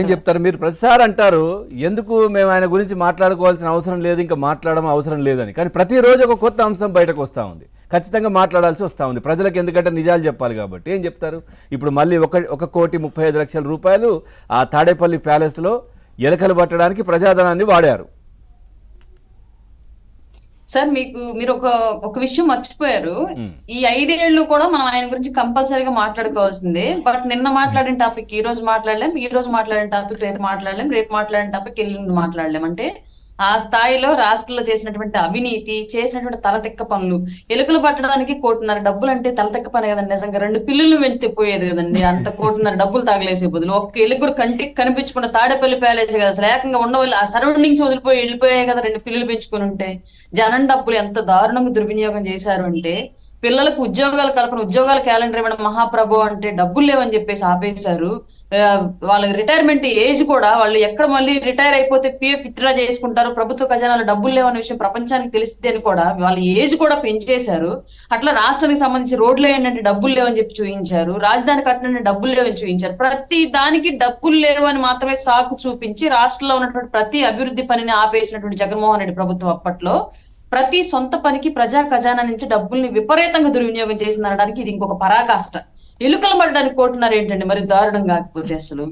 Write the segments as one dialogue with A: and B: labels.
A: ఏం చెప్తారు మీరు? ప్రతిసారి అంటారు ఎందుకు మేము ఆయన గురించి మాట్లాడుకోవాల్సిన అవసరం లేదు, ఇంకా మాట్లాడడం అవసరం లేదని. కానీ ప్రతిరోజు ఒక కొత్త అంశం బయటకు వస్తూ ఉంది, ఖచ్చితంగా మాట్లాడాల్సి వస్తూ ఉంది ప్రజలకు. ఎందుకంటే నిజాలు చెప్పాలి కాబట్టి. ఏం చెప్తారు ఇప్పుడు? మళ్ళీ 1,35,00,000 రూపాయలు ఆ తాడేపల్లి ప్యాలెస్లో ఎలకలు పట్టడానికి ప్రజాధనాన్ని వాడారు.
B: సార్ మీరు ఒక విషయం మర్చిపోయారు. ఈ 5 ఏళ్ళు కూడా మనం ఆయన గురించి కంపల్సరీగా మాట్లాడుకోవాల్సిందే. బట్ నిన్న మాట్లాడిన టాపిక్ ఈ రోజు మాట్లాడలేం, ఈ రోజు మాట్లాడిన టాపిక్ రేపు మాట్లాడలేం, రేపు మాట్లాడిన టాపిక్ ఎల్లుండి మాట్లాడలేం. అంటే ఆ స్థాయిలో రాష్ట్రంలో చేసినటువంటి అవినీతి, చేసినటువంటి తలతెక్క పనులు, ఎలుకలు పట్టడానికి 1,50,00,000 డబ్బులు అంటే తలతెక్క పని కదండి. నిజంగా 2 పిల్లులు పెంచితే పోయేది కదండి. అంత 1,50,00,000 డబ్బులు తాగలేసే బదులు ఒక్క ఎలుగు కూడా కంటికి కనిపించకుండా తాడేపల్లి ప్యాలెస్ కదా అసలు ఏకంగా ఉండవాలి. ఆ సరౌండింగ్స్ వెళ్ళిపోయాయి కదా 2 పిల్లులు పెంచుకొని ఉంటే. జనం డబ్బులు ఎంత దారుణంగా దుర్వినియోగం చేశారు అంటే, పిల్లలకు ఉద్యోగాల క్యాలెండర్ ఇవ్వడం మహాప్రభు అంటే డబ్బులు లేవని చెప్పేసి ఆపేశారు. వాళ్ళ రిటైర్మెంట్ ఏజ్ కూడా వాళ్ళు ఎక్కడ మళ్ళీ రిటైర్ అయిపోతే పిఎఫ్ విత్డ్రా చేసుకుంటారు, ప్రభుత్వ ఖజానాలో డబ్బులు లేవన్న విషయం ప్రపంచానికి తెలిస్తే అని కూడా వాళ్ళ ఏజ్ కూడా పెంచేశారు. అట్లా రాష్ట్రానికి సంబంధించి రోడ్లు ఏంటంటే డబ్బులు లేవని చెప్పి చూపించారు, రాజధాని కట్టడానికి డబ్బులు లేవని చూపించారు. ప్రతి దానికి డబ్బులు లేవని మాత్రమే సాకు చూపించి రాష్ట్రంలో ఉన్నటువంటి ప్రతి అభివృద్ధి పనిని ఆపేసినటువంటి జగన్మోహన్ రెడ్డి ప్రభుత్వం అప్పట్లో ప్రతి సొంత పనికి ప్రజా ఖజానా నుంచి డబ్బుల్ని విపరీతంగా దుర్వినియోగం చేసిందనడానికి ఇది ఇంకొక పరాకాష్ట. ఎలుకలు పడడానికి 1,50,00,000 ఏంటండి మరి దారుణం కాకపోతే? అసలు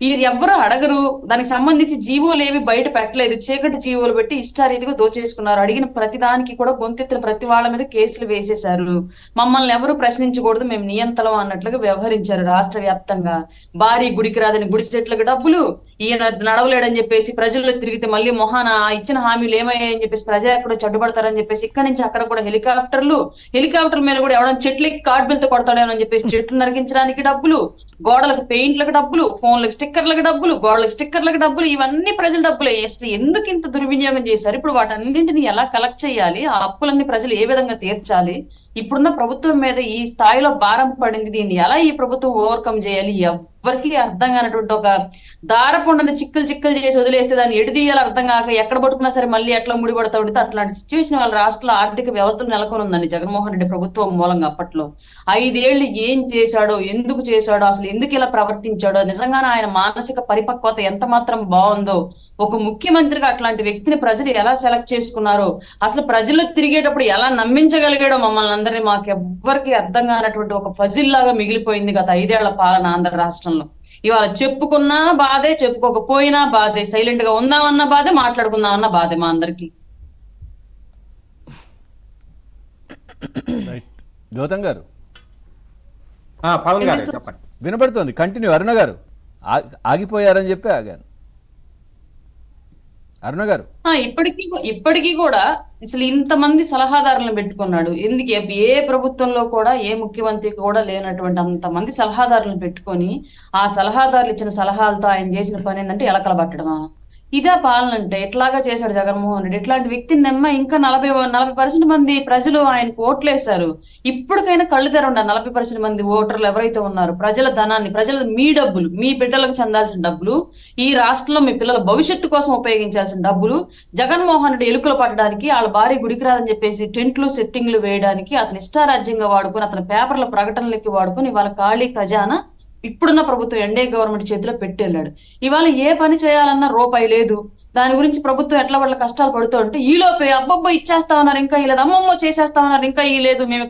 B: ఇది ఎవ్వరూ అడగరు. దానికి సంబంధించి జీవోలు ఏవి బయట పెట్టలేదు, చీకటి జీవోలు పెట్టి ఇష్టారీతిగా దోచేసుకున్నారు. అడిగిన ప్రతి దానికి కూడా గొంతెత్తిన ప్రతి వాళ్ళ మీద కేసులు వేసేశారు. మమ్మల్ని ఎవరు ప్రశ్నించకూడదు, మేము నియంతలం అన్నట్లుగా వ్యవహరించారు రాష్ట్ర వ్యాప్తంగా. భారీ గుడికి రాదని గుడి చెట్లకు డబ్బులు, ఈయన నడవలేడని చెప్పేసి ప్రజల్లో తిరిగితే మళ్ళీ మొహాన ఇచ్చిన హామీలు ఏమయ్యాయని చెప్పేసి ప్రజలు ఎక్కడో చెడ్డుపడతారని చెప్పేసి ఇక్కడి నుంచి అక్కడ కూడా హెలికాప్టర్ మీద కూడా ఎవరైనా చెట్లకి కార్డ్బిల్తో కొడతాడేమని చెప్పేసి చెట్లు నరికించడానికి డబ్బులు, గోడలకు పెయింట్లకు డబ్బులు, ఫోన్లకు స్టిక్కర్లకు డబ్బులు, గోడలకు స్టిక్కర్లకు డబ్బులు, ఇవన్నీ ప్రజల డబ్బులే. అసలు ఎందుకు ఇంత దుర్వినియోగం చేశారు? ఇప్పుడు వాటన్నింటిని ఎలా కలెక్ట్ చేయాలి? ఆ అప్పులన్నీ ప్రజలు ఏ విధంగా తీర్చాలి? ఇప్పుడున్న ప్రభుత్వం మీద ఈ స్థాయిలో భారం పడింది, దీన్ని ఎలా ఈ ప్రభుత్వం ఓవర్కమ్ చేయాలి? ఎవరికి అర్థం కానటువంటి ఒక దారపుండని చిక్కులు చేసి వదిలేస్తే దాన్ని ఎడిదీయాలి అర్థం కాక ఎక్కడ పట్టుకున్నా సరే మళ్ళీ ఎట్లా ముడిపడతా ఉంటే అట్లాంటి సిచ్యువేషన్ వాళ్ళ రాష్ట్రంలో ఆర్థిక వ్యవస్థలు నెలకొని ఉందండి జగన్మోహన్ రెడ్డి ప్రభుత్వం మూలంగా. అప్పట్లో 5 ఏళ్లు ఏం చేశాడో, ఎందుకు చేశాడో, అసలు ఎందుకు ఇలా ప్రవర్తించాడో, నిజంగానే ఆయన మానసిక పరిపక్వత ఎంత మాత్రం బాగుందో, ఒక ముఖ్యమంత్రిగా అట్లాంటి వ్యక్తిని ప్రజలు ఎలా సెలెక్ట్ చేసుకున్నారో, అసలు ప్రజల్లో తిరిగేటప్పుడు ఎలా నమ్మించగలిగాడో మమ్మల్ని అందరినీ, మాకెవ్వరికి అర్థం కానటువంటి ఒక ఫజిల్ లాగా మిగిలిపోయింది గత 5 ఏళ్ల పాలన ఆంధ్ర రాష్ట్రంలో. ఇవాళ చెప్పుకున్నా బాధే, చెప్పుకోకపోయినా బాధే, సైలెంట్ గా ఉందామన్న బాధే, మాట్లాడుకుందామన్న బాధే మా అందరికి.
A: గౌతమ్ గారు
C: వినపడుతుంది,
A: కంటిన్యూ. అరుణ గారు ఆగిపోయారని చెప్పి ఆగాను. అరుణ గారు
B: ఇప్పటికీ కూడా అసలు ఇంతమంది సలహాదారులను పెట్టుకున్నాడు ఎందుకు? ఏ ప్రభుత్వంలో కూడా ఏ ముఖ్యమంత్రి కూడా లేనటువంటి అంతమంది సలహాదారులను పెట్టుకొని ఆ సలహాదారులు ఇచ్చిన సలహాలతో ఆయన చేసిన పని ఏంటంటే ఎలకల పట్టడమా? ఇదే పాలన అంటే? ఎట్లాగా చేశాడు జగన్మోహన్ రెడ్డి. ఇట్లాంటి వ్యక్తిని నమ్మ ఇంకా 40% మంది ప్రజలు ఆయనకు ఓట్లేశారు. ఇప్పటికైనా కళ్ళు తెరవండి. 40% మంది ఓటర్లు ఎవరైతే ఉన్నారు, ప్రజల ధనాన్ని, మీ డబ్బులు, మీ బిడ్డలకు చెందాల్సిన డబ్బులు, ఈ రాష్ట్రంలో మీ పిల్లల భవిష్యత్తు కోసం ఉపయోగించాల్సిన డబ్బులు జగన్మోహన్ రెడ్డి ఎలుకలు పట్టడానికి, వాళ్ళ భార్య గుడికి రాదని చెప్పేసి టెంట్లు సెట్టింగ్లు వేయడానికి, అతని ఇష్టారాజ్యంగా వాడుకొని, అతని పేపర్ల ప్రకటనలకి వాడుకొని ఇవాళ ఖాళీ ఖజానా ఇప్పుడున్న ప్రభుత్వం ఎన్డీఏ గవర్నమెంట్ చేతిలో పెట్టెళ్ళాడు. ఇవాళ ఏ పని చేయాలన్నా రూపాయి లేదు. దాని గురించి ప్రభుత్వం ఎట్లా వాళ్ళ కష్టాలు పడుతూ ఉంటే ఈలోపే అబ్బబ్బో ఇచ్చేస్తా ఉన్నారు, ఇంకా ఇలా అమ్మమ్మో చేసేస్తా ఉన్నారు, ఇంకా ఈ లేదు, మేము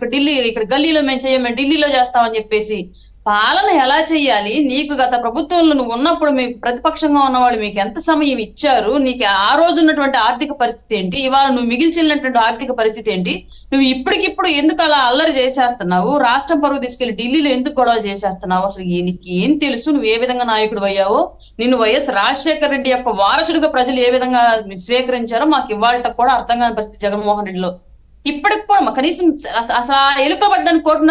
B: ఇక్కడ గల్లీలో మేము చేయము, ఢిల్లీలో చేస్తామని చెప్పేసి పాలన ఎలా చెయ్యాలి? నీకు గత ప్రభుత్వంలో నువ్వు ఉన్నప్పుడు మీకు ప్రతిపక్షంగా ఉన్నవాళ్ళు మీకు ఎంత సమయం ఇచ్చారు? నీకు ఆ రోజు ఉన్నటువంటి ఆర్థిక పరిస్థితి ఏంటి? ఇవాళ నువ్వు మిగిల్చినటువంటి ఆర్థిక పరిస్థితి ఏంటి? నువ్వు ఇప్పటికిప్పుడు ఎందుకు అలా అల్లరి చేసేస్తున్నావు? రాష్ట్రం పరువు తీసుకెళ్లి ఢిల్లీలో ఎందుకు గొడవలు చేసేస్తున్నావు? అసలు నీకు ఏం తెలుసు? నువ్వు ఏ విధంగా నాయకుడు అయ్యావో? నిన్ను వైఎస్ రాజశేఖర రెడ్డి యొక్క వారసుడిగా ప్రజలు ఏ విధంగా స్వీకరించారో మాకు ఇవాళ కూడా అర్థం కాని పరిస్థితి జగన్మోహన్ రెడ్డిలో. ఇప్పటికి కూడా కనీసం అసలు ఎలుకబడ్డానికి 1,50,00,000